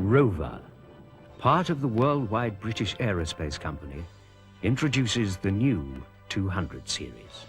Rover, part of the worldwide British aerospace company, introduces the new 200 series.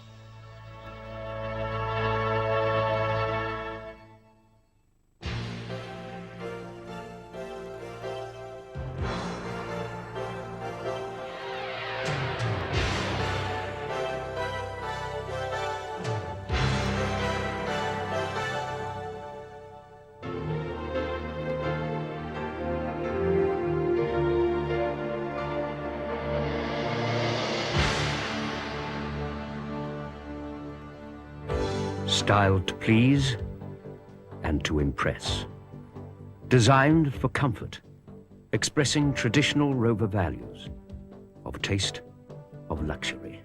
Styled to please and to impress. Designed for comfort, expressing traditional Rover values of taste, of luxury.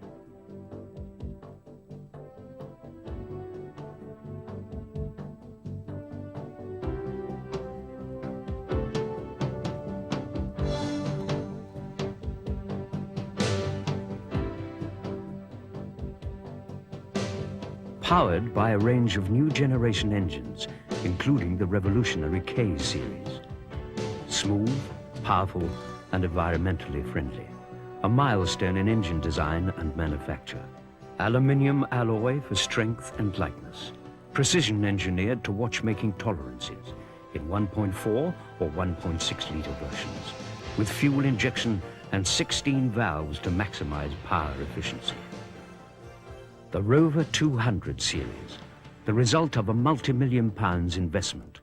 Powered by a range of new generation engines, including the revolutionary K series. Smooth, powerful, and environmentally friendly. A milestone in engine design and manufacture. Aluminium alloy for strength and lightness. Precision engineered to watchmaking tolerances in 1.4 or 1.6 litre versions, with fuel injection and 16 valves to maximize power efficiency. The Rover 200 series, the result of a multi-million pounds investment.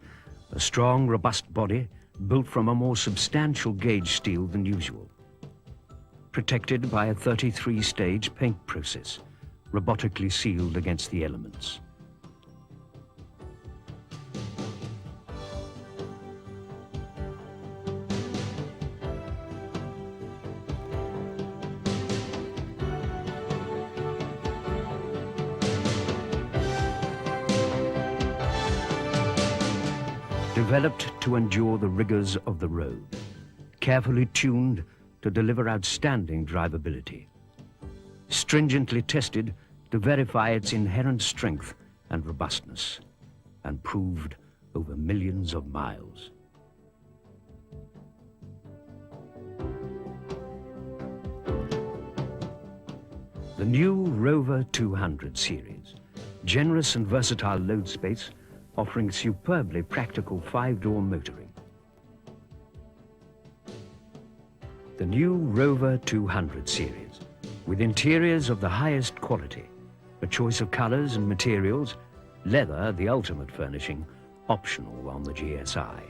A strong, robust body built from a more substantial gauge steel than usual. Protected by a 33-stage paint process, robotically sealed against the elements. Developed to endure the rigors of the road, carefully tuned to deliver outstanding drivability, stringently tested to verify its inherent strength and robustness, and proved over millions of miles. The new Rover 200 series, generous and versatile load space, offering superbly practical 5-door motoring. The new Rover 200 series, with interiors of the highest quality, a choice of colors and materials, leather, the ultimate furnishing, optional on the GSI.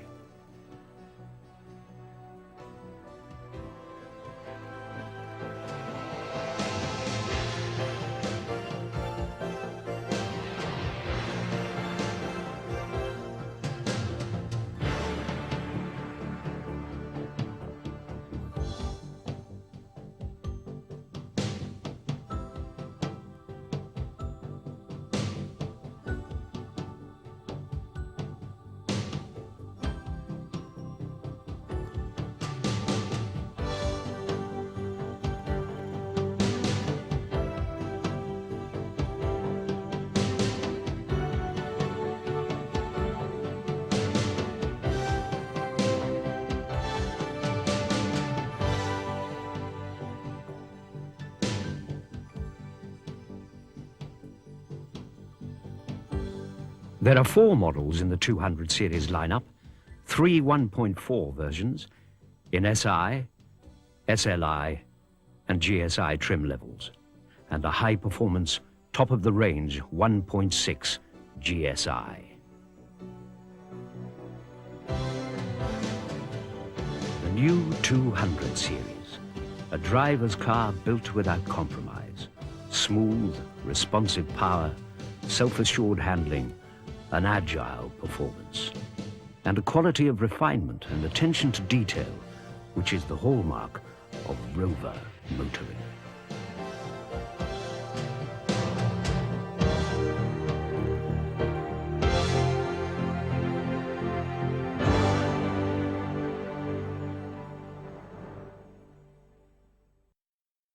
There are 4 models in the 200 series lineup, 3 1.4 versions in SI, SLI, and GSI trim levels, and a high-performance, top-of-the-range 1.6 GSI. The new 200 series, a driver's car built without compromise. Smooth, responsive power, self-assured handling, an agile performance, and a quality of refinement and attention to detail which is the hallmark of Rover motoring.